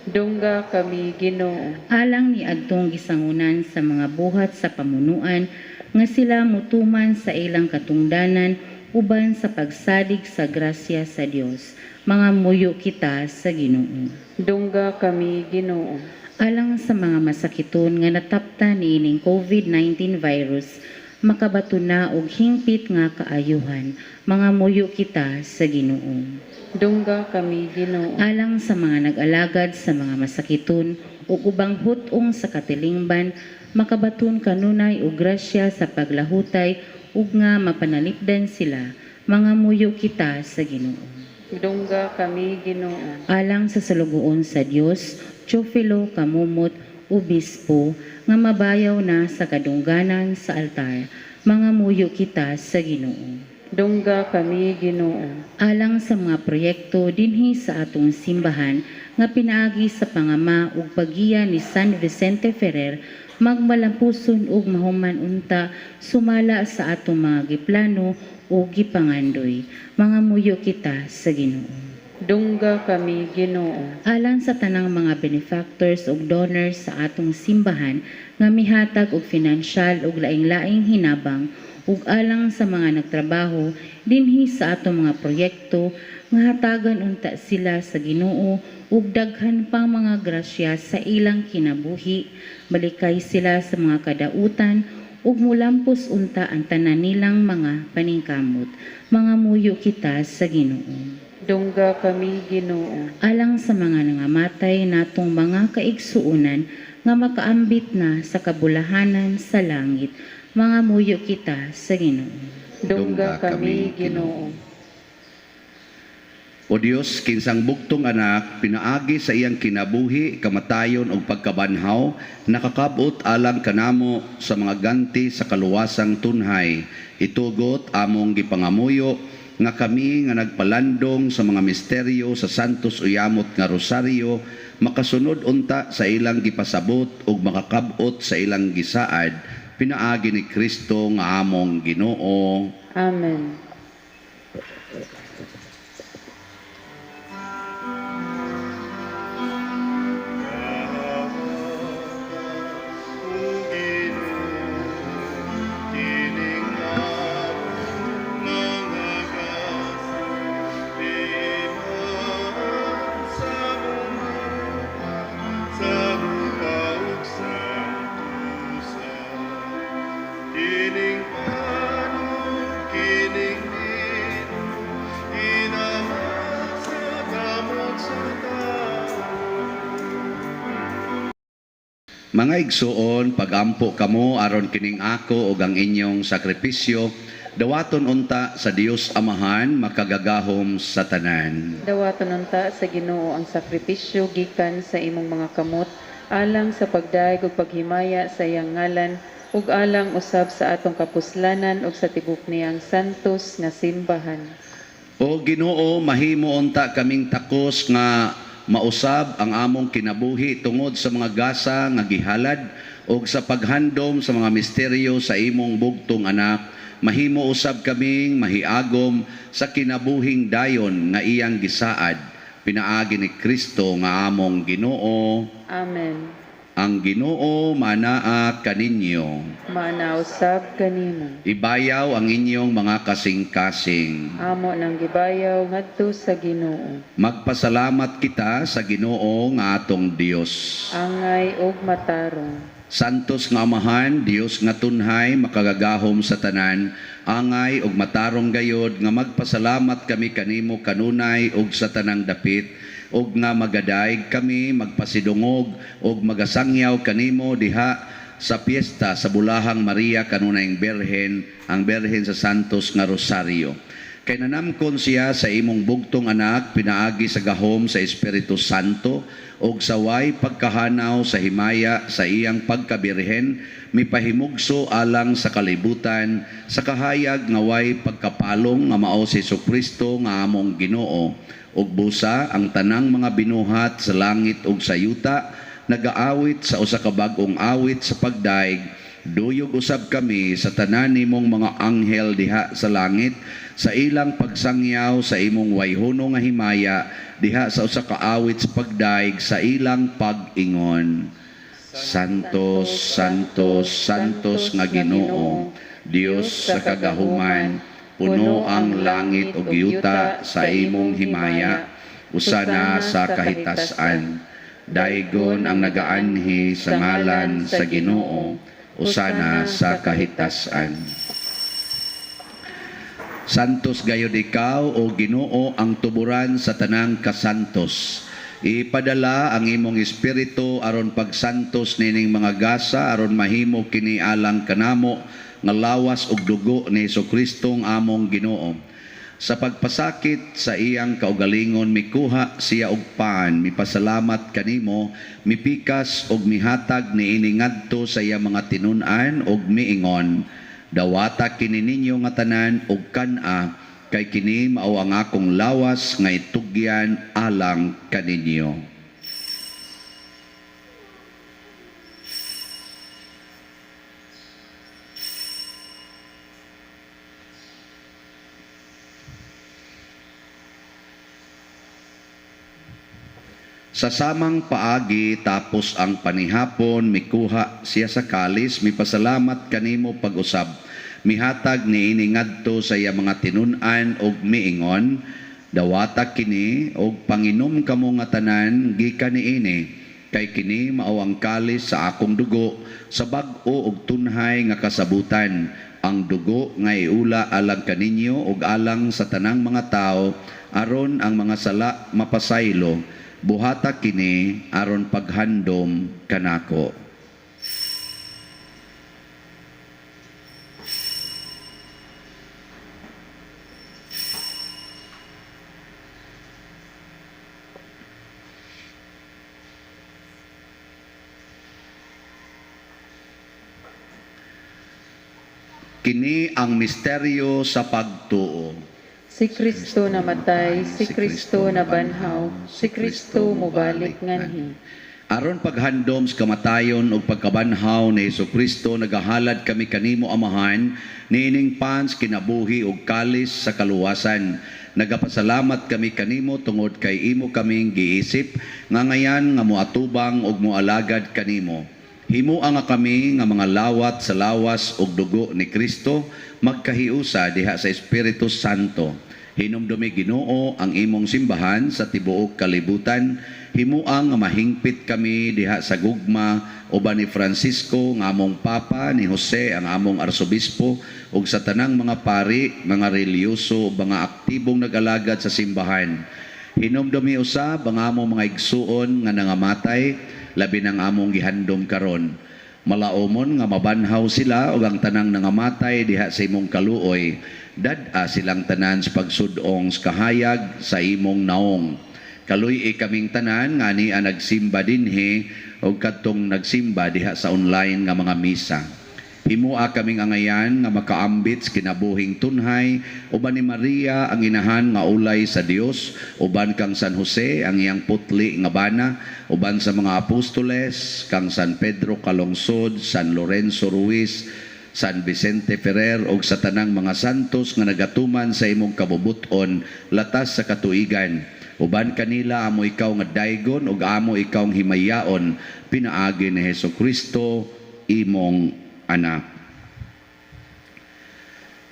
Dungga kami Ginoo. Alang ni adtong gisangunan sa mga buhat sa pamunuan nga sila mutuman sa ilang katungdanan uban sa pagsalig sa grasya sa Dios. Mga muyo kita sa Ginoo. Dungga kami Ginoo. Alang sa mga masakiton nga nataptan niining COVID-19 virus, makabato na og hingpit nga kaayuhan, mga muyo kita sa Ginoo. Dungga kami Ginoo. Alang sa mga nag-alagad sa mga masakiton ug ubang hutong sa katilingban, makabaton kanunay og grasya sa paglahutay ug nga mapanalipdan sila, mga muyo kita sa Ginoo. Dungga kami Ginoo. Alang sa salugoon sa Dios, Teofilo Kamumot, Obispo, nga mabayaw na sa kadungganan sa altar, mga muyo kita sa Ginoo. Dungga kami Ginoo. Alang sa mga proyekto dinhi sa atong simbahan nga pinaagi sa pangama ug paggiya ni San Vicente Ferrer, magmalampuson ug mahuman unta sumala sa atong mga giplano ug gipangandoy, mga muyo kita sa Ginoo. Dungga kami Ginoo. Alang sa tanang mga benefactors ug donors sa atong simbahan nga mihatag og pinansyal ug laing-laing hinabang ug alang sa mga nagtrabaho dinhi sa atong mga proyekto nga hatagan unta sila sa Ginoo ug daghan pang mga grasya sa ilang kinabuhi, balikay sila sa mga kadautan ug mulampos unta ang tanan nilang mga paningkamot, mga muyo kita sa Ginoo. Dungga kami Ginoo. Alang sa mga nangamatay natong mga kaigsuunan nga makaambit na sa kabulahanan sa langit, mga muyo kita sa Ginoo. Dungga kami Ginoo. O Dios, kinsang buktong anak, pinaagi sa iyang kinabuhi, kamatayon ug pagkabanhaw, nakakabot alang kanamo sa mga ganti sa kaluwasang tunhay. Itugot among gipangamuyo nga kami nga nagpalandong sa mga misteryo sa Santos Uyamot nga Rosaryo, makasunod unta sa ilang gipasabot ug makakabot sa ilang gisaad, pinaagi ni Kristo nga among Ginoo. Amen. Mga igsuon, pagampo kamo aron kining ako ug ang inyong sakripisyo, dawaton unta sa Dios Amahan makagagahom sa tanan. Dawaton unta sa Ginoo ang sakripisyo gikan sa imong mga kamot, alang sa pagdaig ug paghimaya sa iyang ngalan, ug alang usab sa atong kapuslanan ug sa tibok niyang santos nga simbahan. O Ginoo, mahimo unta kaming takos nga mausab ang among kinabuhi tungod sa mga gasa nga gihalad ug sa paghandom sa mga misteryo sa imong bugtong anak. Mahimo usab kaming mahiagom sa kinabuhing dayon nga iyang gisaad, pinaagi ni Kristo nga among Ginoo. Amen. Ang Ginoo manaa kaninyo. Manausab kanimo. Ibayaw ang inyong mga kasing-kasing. Amo nang gibayaw ngadto sa Ginoo. Magpasalamat kita sa Ginoo nga atong Dios. Angay ug matarong. Santos nga Amahan, Dios nga tunhay, makagagahom sa tanan, angay ug matarong gayod nga magpasalamat kami kanimo kanunay ug sa tanang dapit, ug nga magadayeg kami magpasidungog ug magasangyaw kanimo diha sa piyesta sa Bulahang Maria kanunayng Berhen, ang Berhen sa Santos nga Rosario. Kay nanamkon siya sa imong bugtong anak, pinaagi sa gahom sa Espiritu Santo, og sa way pagkahanaw sa himaya sa iyang pagkabirhen, mipahimugso alang sa kalibutan, sa kahayag nga way pagkapalong nga mao si Jesucristo nga among Ginoo, ug busa ang tanang mga binuhat sa langit ug sa yuta, nagaawit sa usa ka bag-ong awit sa pagdaig, duyog usab kami sa tanan nimong mga anghel diha sa langit, sa ilang pagsangyaw sa imong wayhono nga himaya, diha sa usa ka awit sa pagdaig sa ilang pag-ingon. Santos, Santos, Santos nga Ginoo, Dios sa kagahuman, puno ang langit ug yuta sa imong himaya, usana sa kahitasan. Daigon ang nagaanhi sa ngalan sa Ginoo, usana sa kahitasan. Santos gayud ikaw o Ginoo ang tuburan sa tanang kasantos. Ipadala ang imong espiritu aron pagsantos nining mga gasa aron mahimo kini alang kanamo nga lawas ug dugo ni Jesucristo ang among Ginoo. Sa pagpasakit sa iyang kaugalingon mikuha siya og paan, mipasalamat kanimo, mipikas og mihatag niini ngadto sa iyang mga tinun-an ug miingon, dawata kini ninyo nga tanan og kan-a, kay kini mao ang akong lawas nga itugyan alang kaninyo. Sa samang paagi tapos ang panihapon, mikuha siya sa kalis, mipasalamat kanimo pag-usab. Mihatag niini ngadto sa iya mga tinun-an og miingon, dawata kini og panginom kamo nga tanan gikan niini, kay kini mao ang kalis sa akong dugo sa bag-o og tunhay nga kasabutan, ang dugo nga iula alang kaninyo og alang sa tanang mga tao aron ang mga sala mapasaylo. Buhata kini aron paghandom kanako. Kini ang misteryo sa pagtuo. Si Kristo namatay, si Kristo nabanhaw, si Kristo mubalik nganhi. Aron paghandom sa kamatayon ug pagkabanhaw ni Jesucristo, nagahalad kami kanimo Amahan, niining pans kinabuhi ug kalis sa kaluwasan. Nagapasalamat kami kanimo tungod kay imo kaming giisip, nga ngayan nga moatubang ug moalagad kanimo. Himuang nga kami nga mga lawat sa lawas ug dugo ni Kristo, magkahiusa diha sa Espiritu Santo. Hinumdumi Ginoo ang imong simbahan sa tibuok kalibutan, himuang nga mahingpit kami diha sa gugma uban ni Francisco nga among Papa, ni Jose ang among Arsobispo ug sa tanang mga pari, mga reliyoso, mga aktibong nag-alagad sa simbahan. Hinumdumi usab ang among mga igsuon nga nangamatay, labi ng among gihandom karon. Malaumon nga mabanhaw sila ug ang tanang nangamatay diha sa imong kaluoy, dad-a silang tanan sa pagsudong sa kahayag sa imong naong. Kaluy kaming tanan nga niya nagsimba dinhi ug kadtong nagsimba diha sa online nga mga misa. Himua kaming angayan nga makaambit sa kinabuhing tunhay, uban ni Maria ang inahan nga ulay sa Dios, uban kang San Jose ang iyang putli nga bana, uban sa mga apostoles, kang San Pedro Calungsod, San Lorenzo Ruiz, San Vicente Ferrer ug sa tanang mga santos nga nagatuman sa imong kabubuton latas sa katuigan. Uban kanila amo ikaw nga daygon ug amo ikaw ang himayaon pinaagi ni Hesukristo imong anak.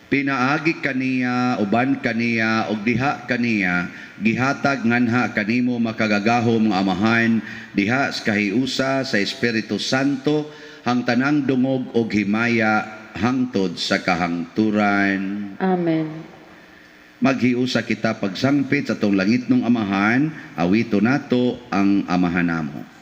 Pinaagi kaniya, uban kaniya, ug diha kaniya, gihatag nganha kanimo makagagahom nga amahan, diha sa kahiusa sa Espiritu Santo, hang tanang dungog ug himaya, hangtod sa kahangturan. Amen. Maghiusa kita pagsangpit sa tong langit ng amahan, awito nato ang amahan namo.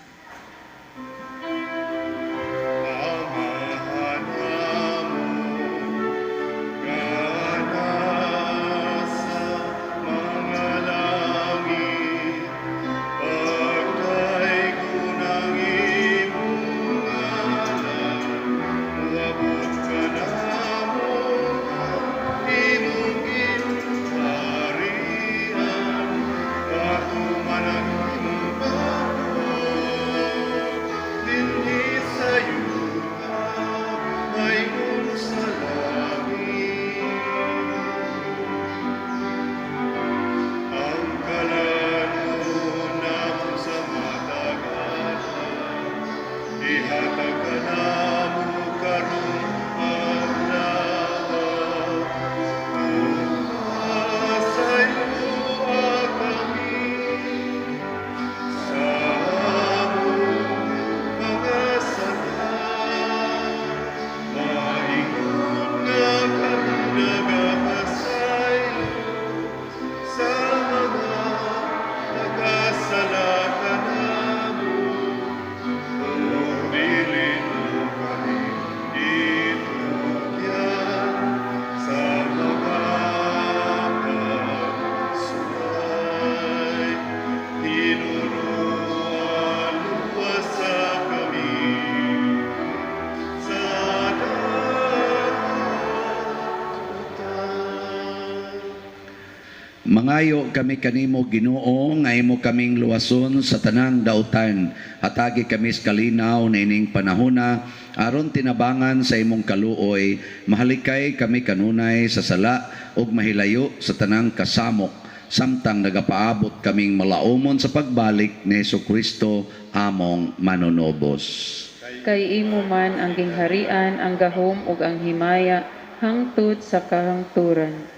Mangayo kami kanimo Ginoo nga imo kaming luwason sa tanang dautan. Hatagi kami sa kalinaw na ining panahona aron tinabangan sa imong kaluoy. Mahalikay kami kanunay sa sala ug mahilayo sa tanang kasamok. Samtang nagapaabot kaming malaumon sa pagbalik ni Hesukristo among manunobos. Kay imo man ang gingharian, ang gahom ug ang himaya hangtod sa kahangturan.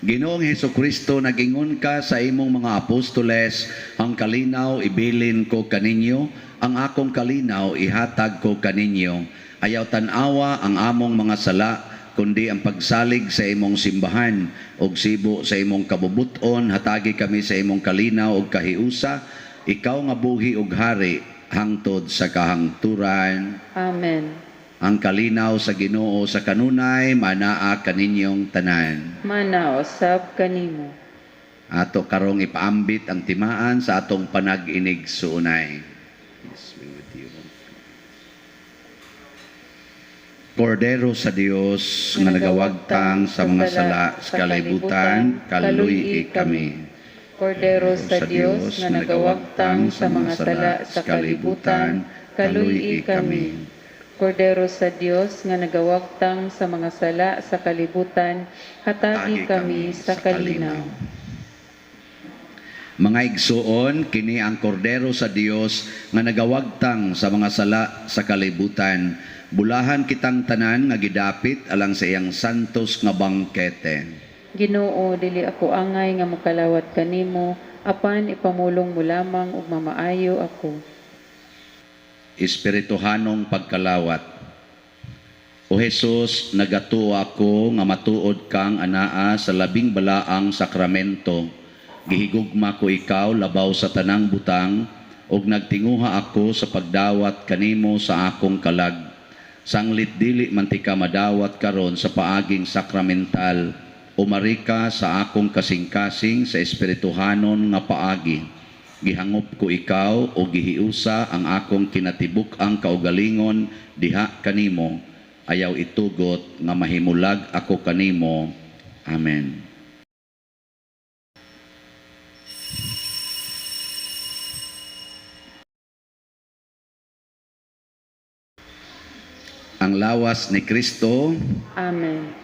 Ginoong Hesukristo, nagingon ka sa imong mga apostoles, ang kalinaw ibilin ko kaninyo, ang akong kalinaw ihatag ko kaninyo. Ayaw tanawa ang among mga sala, kundi ang pagsalig sa imong simbahan, ug sibo sa imong kabubuton, hatagi kami sa imong kalinaw ug kahiusa, ikaw nga buhi ug hari, hangtod sa kahangturan. Amen. Ang kalinaw sa Ginoo sa kanunay, manaa kaninyong tanan. Mana usab kanimo. Ato karong ipaambit ang timaan sa atong panag-inig suunay. Yes, we with you. Kordero sa Dios nga nagawagtang sa mga sala sa kalibutan, kaluy kami. Kordero sa Dios nga nagawagtang sa mga sala sa kalibutan, kaluy kami. Kordero sa Dios nga nagawagtang sa mga sala sa kalibutan, hatagi kami sa kalinaw. Mga igsuon, kini ang kordero sa Dios nga nagawagtang sa mga sala sa kalibutan. Bulahan kitang tanan nga gidapit alang sa iyang santos nga bangkete. Ginoo, dili ako angay nga makalawat kanimo, apan ipamulong mo lamang ug mamaayo ako. Espirituhanong pagkalawat. O Jesus, nagatuo ako nga matuod kang anaa sa labing balaang sakramento. Gihigugma ko ikaw labaw sa tanang butang, ug nagtinguha ako sa pagdawat kanimo sa akong kalag. Sanglit dili man ti ka madawat karon sa paaging sakramental, umari ka sa akong kasing-kasing sa espirituhanon nga paagi. Gihangop ko ikaw o gihiusa ang akong kinatibuk ang kaugalingon diha kanimo. Ayaw itugot nga mahimulag ako kanimo. Amen. Ang lawas ni Kristo. Amen.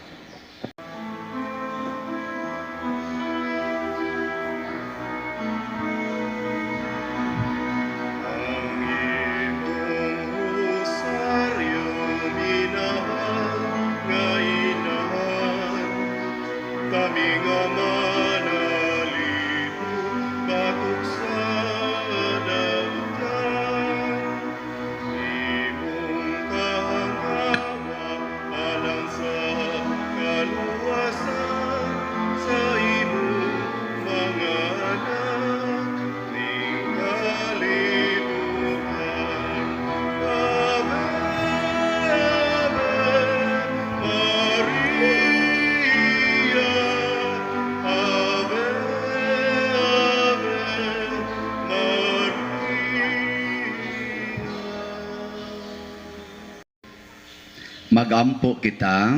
Magampo kita.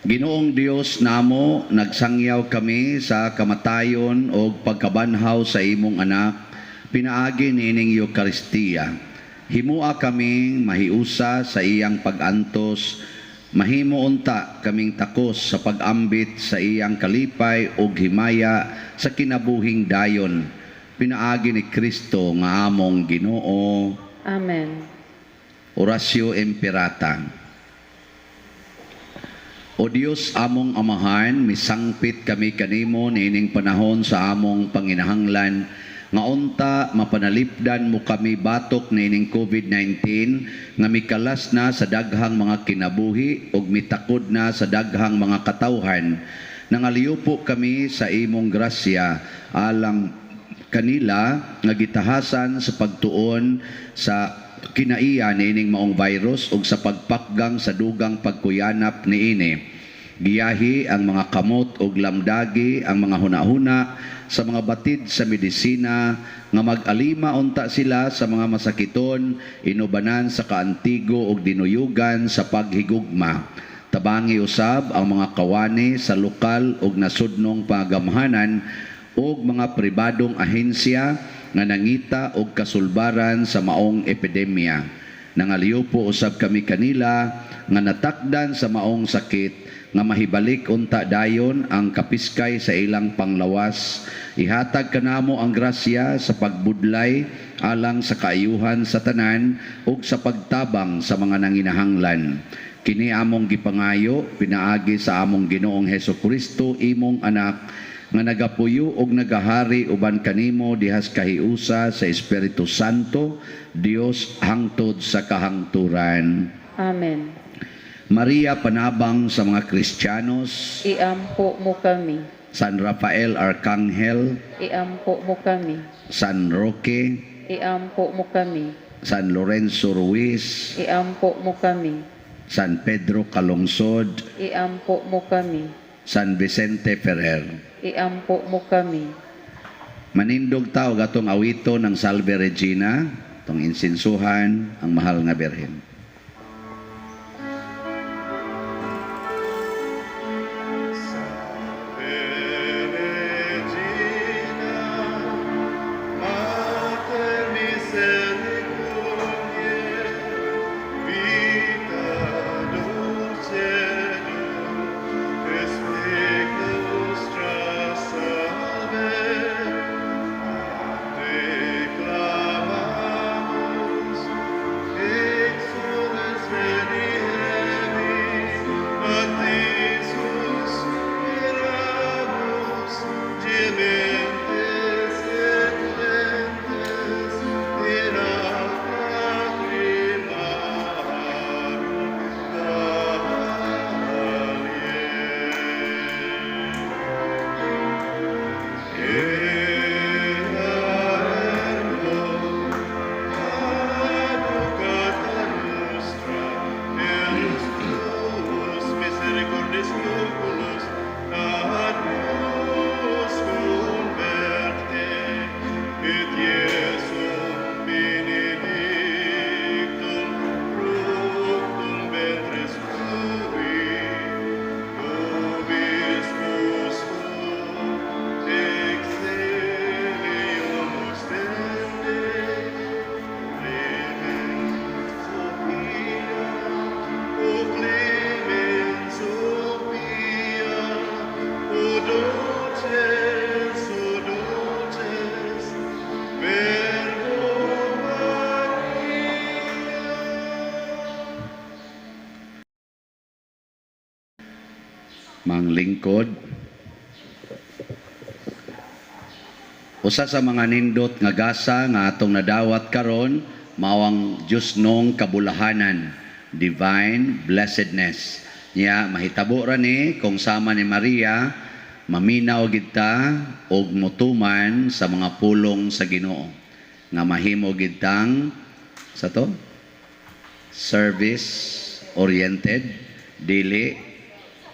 Ginoong Dios namo, nagsangyaw kami sa kamatayon o pagkabanhaw sa imong anak, pinaagi niining Eucharistia. Himua kaming mahiusa sa iyang pag-antos, mahimo unta kaming takos sa pag-ambit sa iyang kalipay o himaya sa kinabuhing dayon. Pinaagi ni Kristo nga among Ginoo. Amen. Orasyo Imperata. O Dios among amahan, misangpit kami kanimo niining panahon sa among panginahanglan, nga unta mapanalipdan mo kami batok niining COVID-19, nga mikalas na sa daghang mga kinabuhi ug mitakod na sa daghang mga katawhan. Nangaliupo kami sa imong grasya alang kanila nga gitahasan sa pagtuon sa kinaiya niining maong virus ug sa pagpakgang sa dugang pagkuyanap niini. Giyahi ang mga kamot ug lamdagi ang mga hunahuna sa mga batid sa medisina nga mag-alima unta sila sa mga masakiton, inubanan sa kaantigo ug dinuyugan sa paghigugma. Tabangi usab ang mga kawani sa lokal ug nasudnong pagamhanan ug mga pribadong ahensya nga nangita og kasulbaran sa maong epidemya. Nangaliupo usab kami kanila nga natakdan sa maong sakit nga mahibalik unta dayon ang kapiskay sa ilang panglawas. Ihatag kanamo ang grasya sa pagbudlay alang sa kaayuhan sa tanan ug sa pagtabang sa mga nanginahanglan. Kini among gipangayo pinaagi sa among Ginoong Hesukristo, imong anak, nga nagapuyo og nagahari uban kanimo dihas kahiusa sa Espiritu Santo, Dios hangtod sa kahangturan. Amen. Maria panabang sa mga Kristiyanos, Iampo mo kami. San Rafael Arcangel, Iampo mo kami. San Roque, Iampo mo kami. San Lorenzo Ruiz, Iampo mo kami. San Pedro Calungsod, Iampo mo kami. San Vicente Ferrer. Iampo mo kami. Manindog tao gatong awito ng Salve Regina, tong insinsuhan ang mahal nga Birhen. Manglingkod. Usa sa mga nindot nga gasa nga atong nadawat karon mawang Diyos nung kabulahanan, divine blessedness. Nya mahitabo ra ni kung sama ni Maria maminaw gid ta og mutuman sa mga pulong sa Ginoo nga mahimo gid tang sa to service oriented dili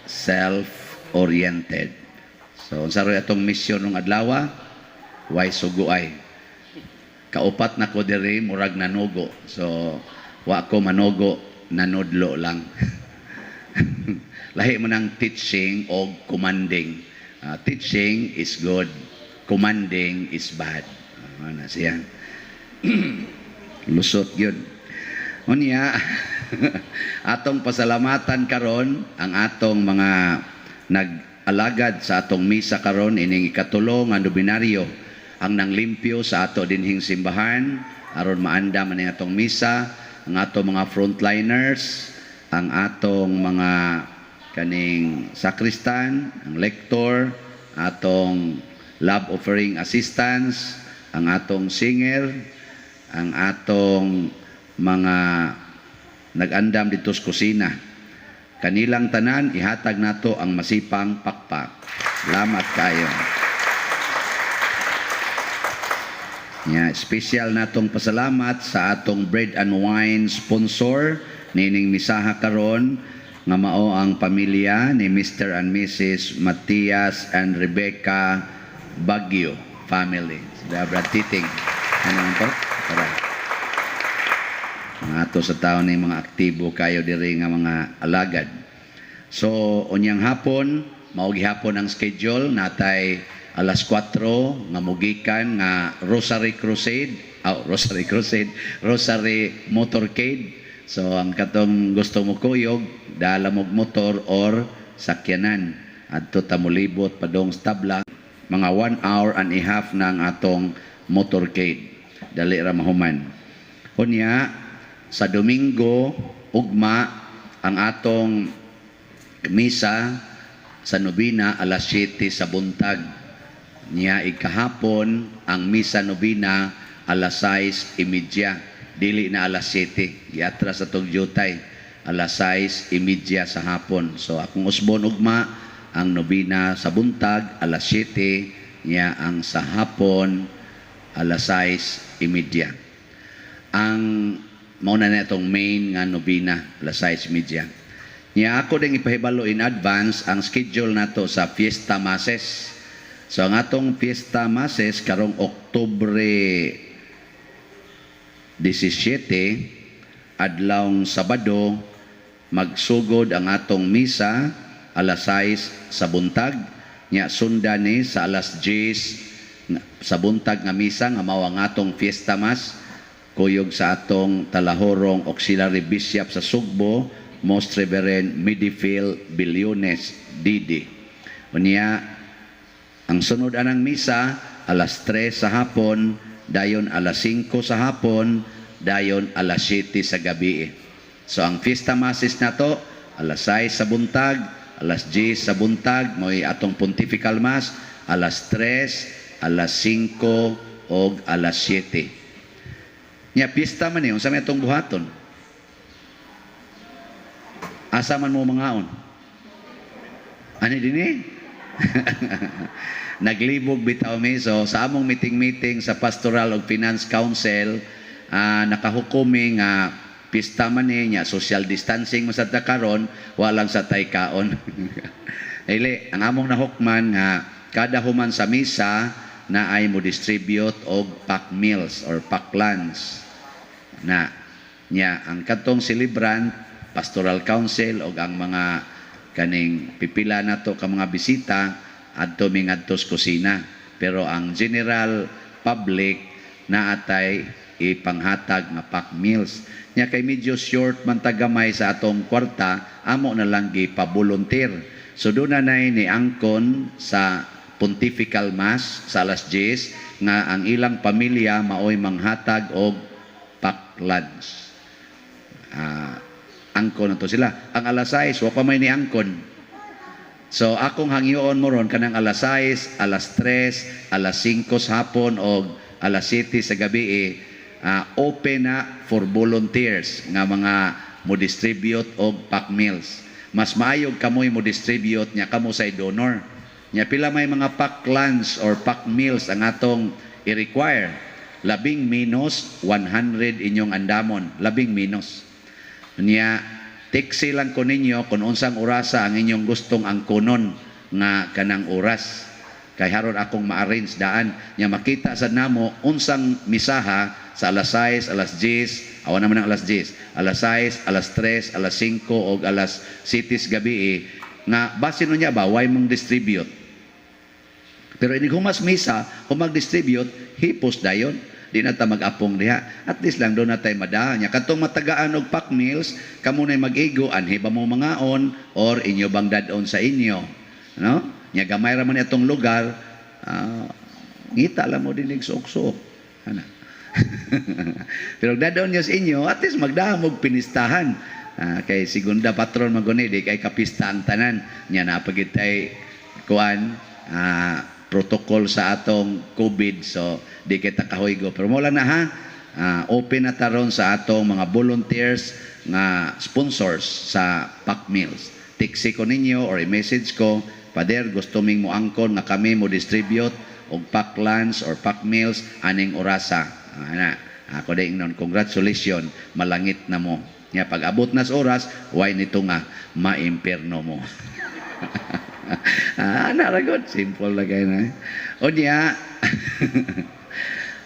self-oriented. So, unsa ro atong misyon ng adlaw? Way suguay. Kaupat na ko diri murag nanugo. So, wa ko manogo, nanudlo lang. Lahi mo ng teaching o commanding. Teaching is good, commanding is bad. Ano siya? Lusot yun. Unya, atong pasalamatan karon ang atong mga nag-alagad sa atong misa karon ining ikatulo nga nobinaryo ang nanglimpyo sa ato dinhing simbahan aron maanda man ang atong misa, ang atong mga frontliners, ang atong mga kaning sakristan, ang lektor, atong love offering assistants, ang atong singer, ang atong mga nag-andam dito sa kusina. Kanilang tanan, ihatag nato ang masipang pakpak. Salamat kayo. Special natong pasalamat sa atong bread and wine sponsor nining misaha karon nga mao ang pamilya ni Mr. and Mrs. Matias and Rebecca Baguio family. Sila Brad Titing. Ano po? Tara. Mga ato sa taon ni mga aktibo kayo diri nga mga alagad. So, unyang hapon, maugi hapon ang schedule natay alas 4 nga mugikan nga Rosary Motorcade. So ang katong gusto mo kuyog, dala mo motor or sakyanan adto ta molibot padong stabla mga 1 hour and a half ng atong motorcade. Dali ra mahuman. Unya sa Domingo ugma ang atong misa sa Nobina alas 7 sa buntag. Niya ikahapon ang misa Nobina alas 6:30, dili na alas 7. Giatras sa tong jutay alas 6:30 sa hapon. So akong usbon ugma ang Nobina sa buntag alas 7, niya ang sa hapon alas 6:30. Ang mauna na itong main nga Nobina alas 6:30. Niya ako ding ipahibalo in advance ang schedule nato sa Fiesta Masses. So ang atong Fiesta Masses karong Oktubre 17 adlawng Sabado magsugod ang atong misa alas 6 sa buntag, nya sundan ni sa alas 10 sa buntag nga misa nga mao ang atong Fiesta Mass kuyog sa atong Talahorong Auxiliary Bishop sa Sugbo, Most Reverend Midifil Bilyones Didi. Unya ang sunod anang misa alas 3 sa hapon, dayon alas 5 sa hapon, dayon alas 7 sa gabi. So ang Fiesta Masses nato alas 6 sa buntag, alas 10 sa buntag, mo'y atong Pontifical Mass alas 3, alas 5 o alas 7. Nya pista man niyo sa may atong buhaton. Asa man mo mangaon? Ani dinhi? Naglibog bitaw mi. So sa among meeting sa Pastoral ug Finance Council, nakahukumi nga pista man niya social distancing masad ta karon, walang sa taykaon. Dili ang among nahukman nga kada human sa misa na ay mo distribute og pack meals or pack lunch na nya ang katong celebrant Pastoral Council og ang mga kaning pipila nato ka mga bisita adto mingadto sa kusina, pero ang general public na atay ipanghatag nga pack meals nya kay medyo short man tagamay sa atong kwarta, amo na lang gipa-volunteer. So doon na ni angkon sa Pontifical Mass sa alas 10 nga ang ilang pamilya maoy manghatag og pack lunch. Angkon na to sila. Ang alas 6, wa pa may ni angkon. So akong hangyoon mo ron kanang alas 6, alas 3, alas 5 sa hapon o alas 7 sa gabi open na for volunteers nga mga mo distribute og pack meals. Mas maayog kamoy mo distribute nya kamo sa donor. Nya pila may mga pack lunch or pack meals ang atong i-require. Labing minus 100 inyong andamon, labing minus. Nya tiksi lang ko ninyo kung unsang orasa ang inyong gustong angkonon nga kanang oras. Kay haron akong ma-arrange daan nya makita sad namo unsang misaha sa alas 6, alas 10, awan naman ang alas 10, alas 6, alas 3, alas 5 o alas 7 gabi nga base no niya ba why mong distribute. Pero ini kung mas misa, kung mag-distribute, hipos dayon. Di na ta mag-apong diha. At least lang doon na tayo madaan niya. Katong matagaan og pack meals, kamo na mag-igo, anhi ba mo mangaon, or inyo bang dadon sa inyo. No? Nya gamay ra man itong lugar, ngita lang mo dinig suok-suok. Ano? Pero dadon niya sa inyo, at least magdaham og pinistahan. Kay segunda patron maguni, di kay kapista ang tanan. Nya napagit ay kuan, protocol sa atong COVID, so di kita kahuygo. Pero mo lang na ha, open na taron sa atong mga volunteers nga sponsors sa pack meals. Tiksi ko ninyo or i-message ko, Pader, gusto ming mo angkon nga kami mo distribute og pack lunch or pack meals aning orasa. Ako din nun, congratulations, malangit na mo. Nga pag abot na sa oras, why nito nga maimperno mo. Naragod, simple lagay na. O niya,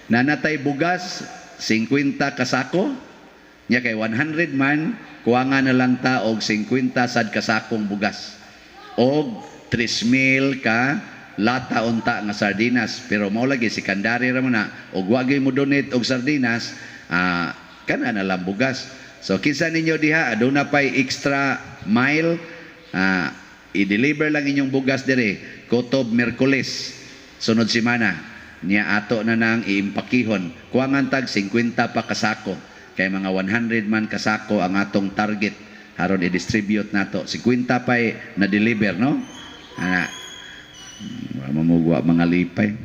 nanatay bugas, 50 kasako. Niya kay 100 man, kuwangan na lang ta og 50 sad kasakong bugas. Og 3,000 ka lata unta nga sardinas. Pero mao lagi si Kandari ra man na, og wagay mo donate og sardinas, kana na lang bugas. So kinsa ninyo diha aduna pay extra mile, i-deliver lang inyong bugas dire kutob Miyerkules sunod semana niya ato na nang iimpakihon kuwangan tag 50 pa kasako kay mga 100 man kasako ang atong target aron i-distribute nato 50 pa na deliver no mamugwa mga lipay.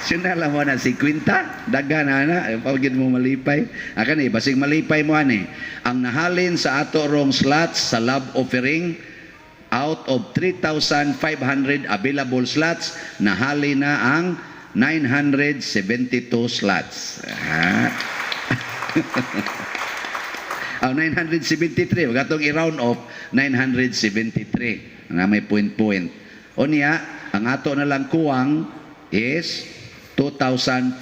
Sinala mo na 50, daga na, pagid mo malipay. Akan basig malipay mo ani. Ang nahalin sa ato rong slots sa love offering, out of 3,500 available slots, nahali na ang 972 slots. Ang 973, gatong i-round off, 973. Na may point-point. O niya, ang ato na lang kuwang is 2,527.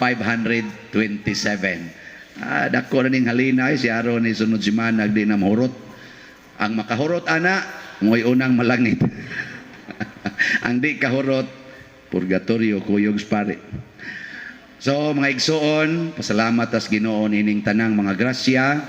Dako na ning halina si aron ni sunod si manag di na mahurot. Ang makahurot ana, mo'y unang malangit. Ang di kahurot, purgatorio, kuyog pare. So mga igsoon, pasalamat as Ginoo ining tanang mga grasya.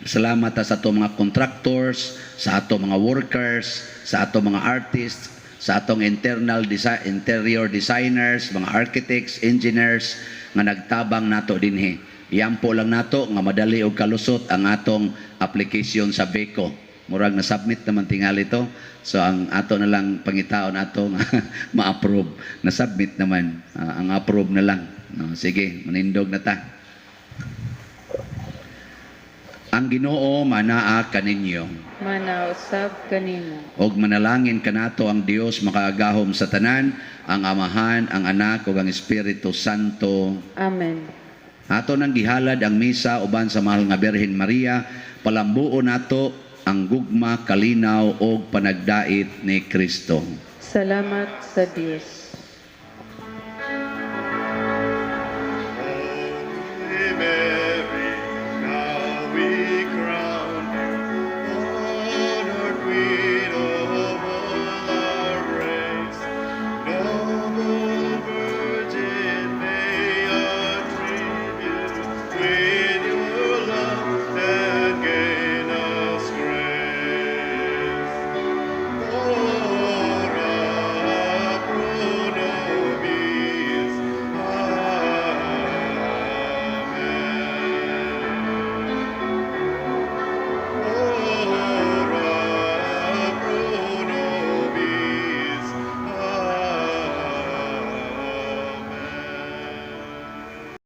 Salamat sa ato mga contractors, sa ato mga workers, sa ato mga artists, sa atong interior designers, mga architects, engineers nga nagtabang nato dinhi. Iyampo lang nato nga madali og kalusot ang atong application sa BECO. Murag na submit naman tingali to. So ang ato na lang pangitaon nato nga ma-approve. Na submit naman, ang approve na lang. No, sige, manindog na ta. Ang Ginoo manaa kaninyo. Manausab kanimo. Og manalangin kanato ang Dios makaagahom sa tanan, ang Amahan, ang Anak ug ang Espiritu Santo. Amen. Ato nang gihalad ang misa uban sa mahal nga Birhen Maria, palambuo nato ang gugma, kalinaw ug panagdait ni Kristo. Salamat sa Dios.